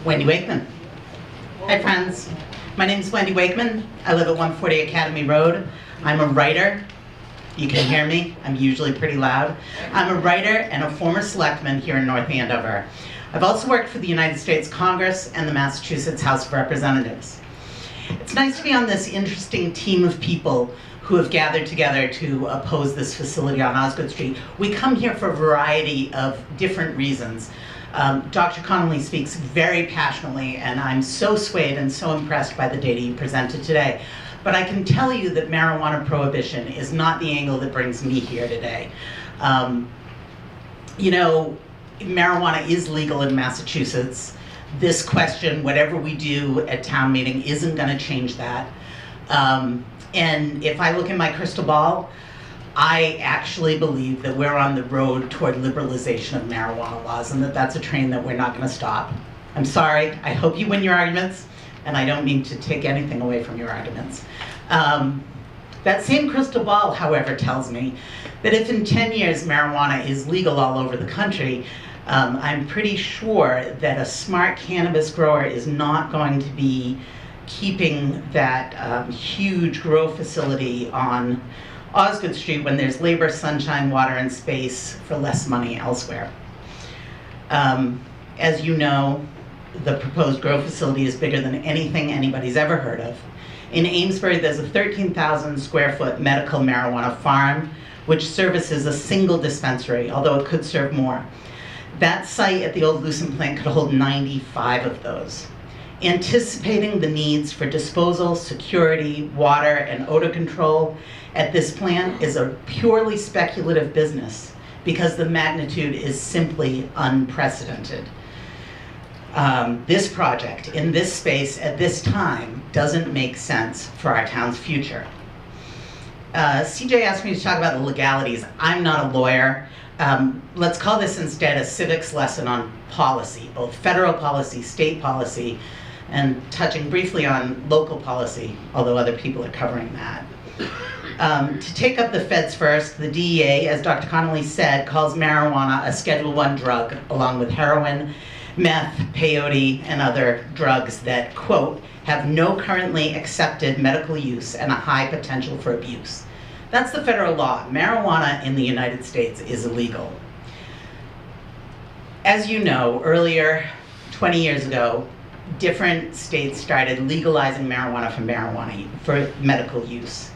Wendy Wakeman. Hi friends, my name is Wendy Wakeman. I live at 140 Academy Road. I'm a writer. You can hear me, I'm usually pretty loud. I'm a writer and a former selectman here in North Andover. I've also worked for the United States Congress and the Massachusetts House of Representatives. It's nice to be on this interesting team of people who have gathered together to oppose this facility on Osgood Street. We come here for a variety of different reasons. Dr. Connolly speaks very passionately, and I'm so swayed and so impressed by the data you presented today. But I can tell you that marijuana prohibition is not the angle that brings me here today. You know, marijuana is legal in Massachusetts. This question, whatever we do at town meeting, isn't going to change that. And if I look in my crystal ball, I actually believe that we're on the road toward liberalization of marijuana laws, and that that's a train that we're not going to stop. I'm sorry, I hope you win your arguments, and I don't mean to take anything away from your arguments. That same crystal ball, however, tells me that if in 10 years marijuana is legal all over the country, I'm pretty sure that a smart cannabis grower is not going to be keeping that huge grow facility on Osgood Street when there's labor, sunshine, water, and space for less money elsewhere. As you know, the proposed grow facility is bigger than anything anybody's ever heard of. In Amesbury, there's a 13,000 square foot medical marijuana farm, which services a single dispensary, although it could serve more. That site at the old Lucent plant could hold 95 of those. Anticipating the needs for disposal, security, water, and odor control at this plant is a purely speculative business because the magnitude is simply unprecedented. This project in this space at this time doesn't make sense for our town's future. CJ asked me to talk about the legalities. I'm not a lawyer. Let's call this instead a civics lesson on policy, both federal policy, state policy, and touching briefly on local policy, although other people are covering that. To take up the feds first, the DEA, as Dr. Connolly said, calls marijuana a Schedule I drug, along with heroin, meth, peyote, and other drugs that, quote, have no currently accepted medical use and a high potential for abuse. That's the federal law. Marijuana in the United States is illegal. As you know, earlier, 20 years ago, different states started legalizing marijuana for medical use.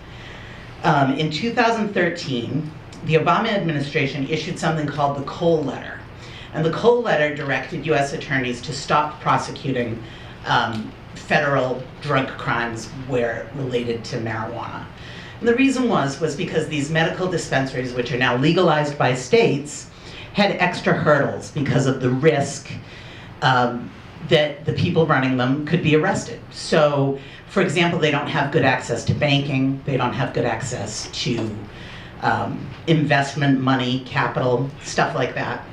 In 2013, the Obama administration issued something called the Cole Letter. And the Cole Letter directed US attorneys to stop prosecuting federal drug crimes where related to marijuana. And the reason was because these medical dispensaries, which are now legalized by states, had extra hurdles because of the risk that the people running them could be arrested. So, for example, they don't have good access to banking, they don't have good access to investment money, capital, stuff like that.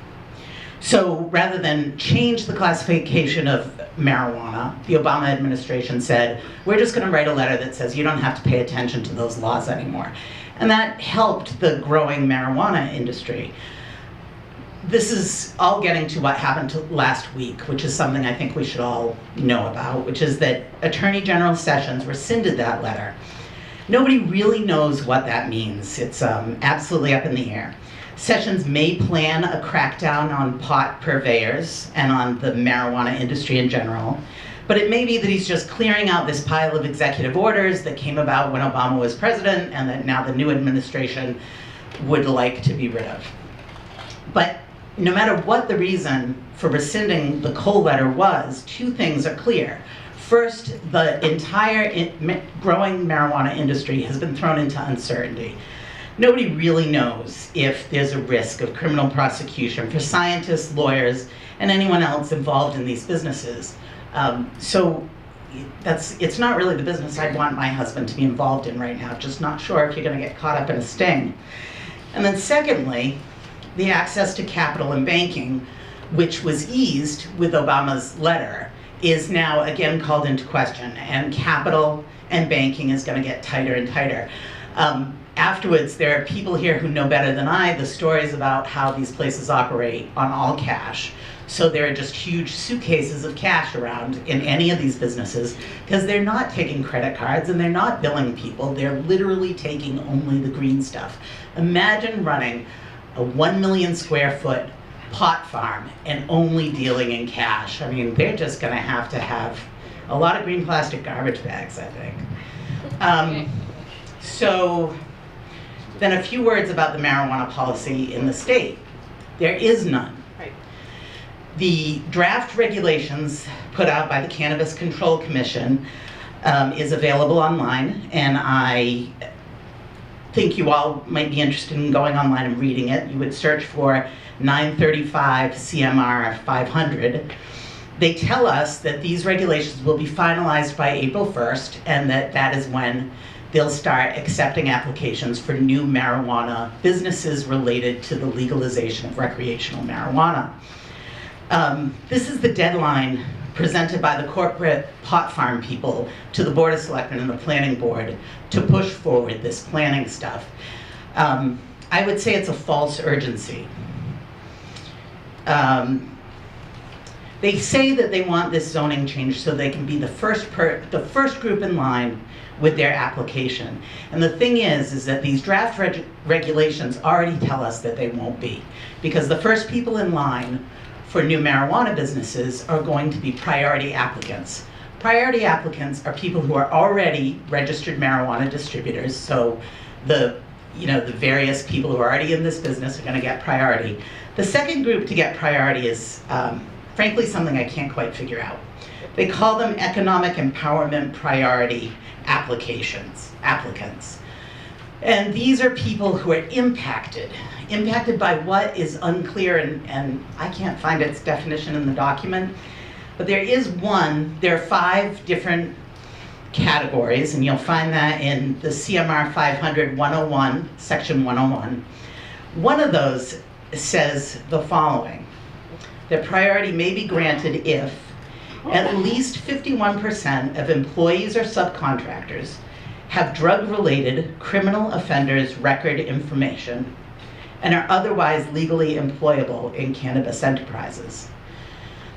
So rather than change the classification of marijuana, the Obama administration said, we're just going to write a letter that says you don't have to pay attention to those laws anymore. And that helped the growing marijuana industry. This is all getting to what happened last week, which is something I think we should all know about, which is that Attorney General Sessions rescinded that letter. Nobody really knows what that means. It's absolutely up in the air. Sessions may plan a crackdown on pot purveyors and on the marijuana industry in general, but it may be that he's just clearing out this pile of executive orders that came about when Obama was president and that now the new administration would like to be rid of. But no matter what the reason for rescinding the Cole Letter was, two things are clear. First, the entire growing marijuana industry has been thrown into uncertainty. Nobody really knows if there's a risk of criminal prosecution for scientists, lawyers, and anyone else involved in these businesses. So it's not really the business I'd want my husband to be involved in right now. Just not sure if you're going to get caught up in a sting. And then secondly, the access to capital and banking, which was eased with Obama's letter, is now again called into question, and capital and banking is going to get tighter and tighter. Afterwards, there are people here who know better than I the stories about how these places operate on all cash. So there are just huge suitcases of cash around in any of these businesses because they're not taking credit cards and they're not billing people. They're literally taking only the green stuff. Imagine running a 1 million square foot pot farm and only dealing in cash. I mean, they're just gonna have to have a lot of green plastic garbage bags, I think. So then a few words about the marijuana policy in the state. There is none. Right. The draft regulations put out by the Cannabis Control Commission is available online, and I think you all might be interested in going online and reading it. You would search for 935 CMR 500. They tell us that these regulations will be finalized by April 1st, and that is when they'll start accepting applications for new marijuana businesses related to the legalization of recreational marijuana. This is the deadline presented by the corporate pot farm people to the Board of Selectmen and the Planning Board to push forward this planning stuff. I would say it's a false urgency. They say that they want this zoning change so they can be the first group in line with their application. And the thing is that these draft regulations already tell us that they won't be, because the first people in line for new marijuana businesses are going to be priority applicants. Priority applicants are people who are already registered marijuana distributors, so the various people who are already in this business are going to get priority. The second group to get priority is, frankly, something I can't quite figure out. They call them economic empowerment priority applicants. And these are people who are impacted by what is unclear, and I can't find its definition in the document, but there are 5 different categories, and you'll find that in the CMR 500 101, section 101. One of those says the following: that priority may be granted if at least 51% of employees or subcontractors have drug-related criminal offenders record information and are otherwise legally employable in cannabis enterprises.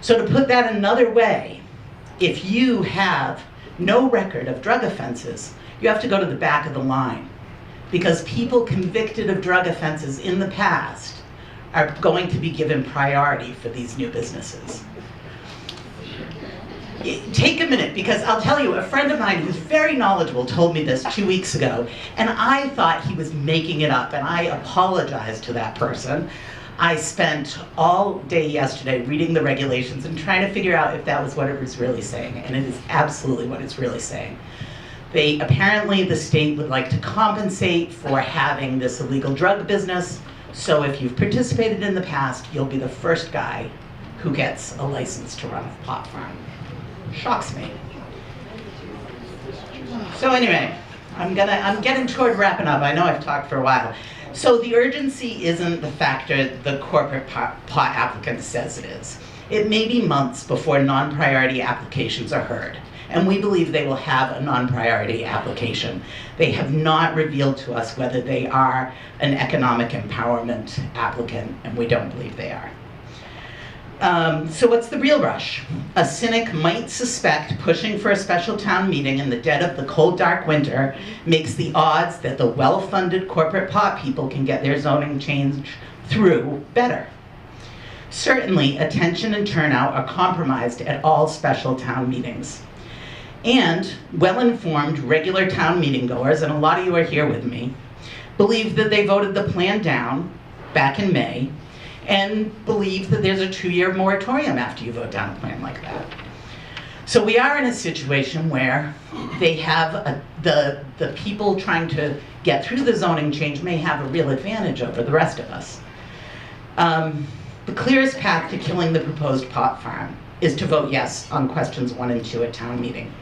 So to put that another way, if you have no record of drug offenses, you have to go to the back of the line, because people convicted of drug offenses in the past are going to be given priority for these new businesses. Take a minute, because I'll tell you, a friend of mine who's very knowledgeable told me this 2 weeks ago, and I thought he was making it up, and I apologized to that person. I spent all day yesterday reading the regulations and trying to figure out if that was what it was really saying, and it is absolutely what it's really saying. Apparently the state would like to compensate for having this illegal drug business, so if you've participated in the past, you'll be the first guy who gets a license to run a pot farm. Shocks me. So anyway, I'm getting toward wrapping up. I know I've talked for a while. So the urgency isn't the factor the corporate pot applicant says it is. It may be months before non-priority applications are heard, and we believe they will have a non-priority application. They have not revealed to us whether they are an economic empowerment applicant, and we don't believe they are. So what's the real rush? A cynic might suspect pushing for a special town meeting in the dead of the cold, dark winter makes the odds that the well-funded corporate pot people can get their zoning change through better. Certainly, attention and turnout are compromised at all special town meetings. And well-informed regular town meeting goers, and a lot of you are here with me, believe that they voted the plan down back in May, and believe that there's a 2-year moratorium after you vote down a plan like that. So we are in a situation where they have the people trying to get through the zoning change may have a real advantage over the rest of us. The clearest path to killing the proposed pot farm is to vote yes on questions 1 and 2 at town meeting.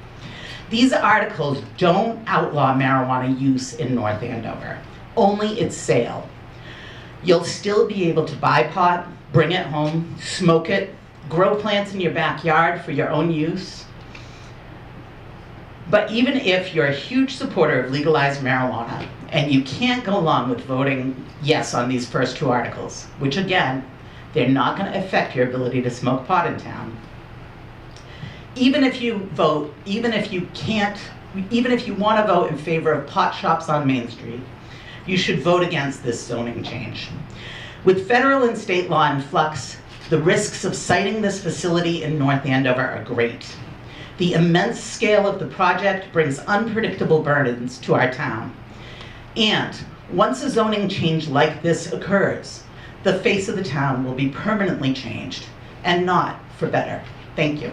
These articles don't outlaw marijuana use in North Andover, only its sale. You'll still be able to buy pot, bring it home, smoke it, grow plants in your backyard for your own use. But even if you're a huge supporter of legalized marijuana and you can't go along with voting yes on these first 2 articles, which again, They're not going to affect your ability to smoke pot in town. Even if you vote, even if you want to vote in favor of pot shops on Main Street, you should vote against this zoning change. With federal and state law in flux, the risks of siting this facility in North Andover are great. The immense scale of the project brings unpredictable burdens to our town. And once a zoning change like this occurs, the face of the town will be permanently changed, and not for better. Thank you.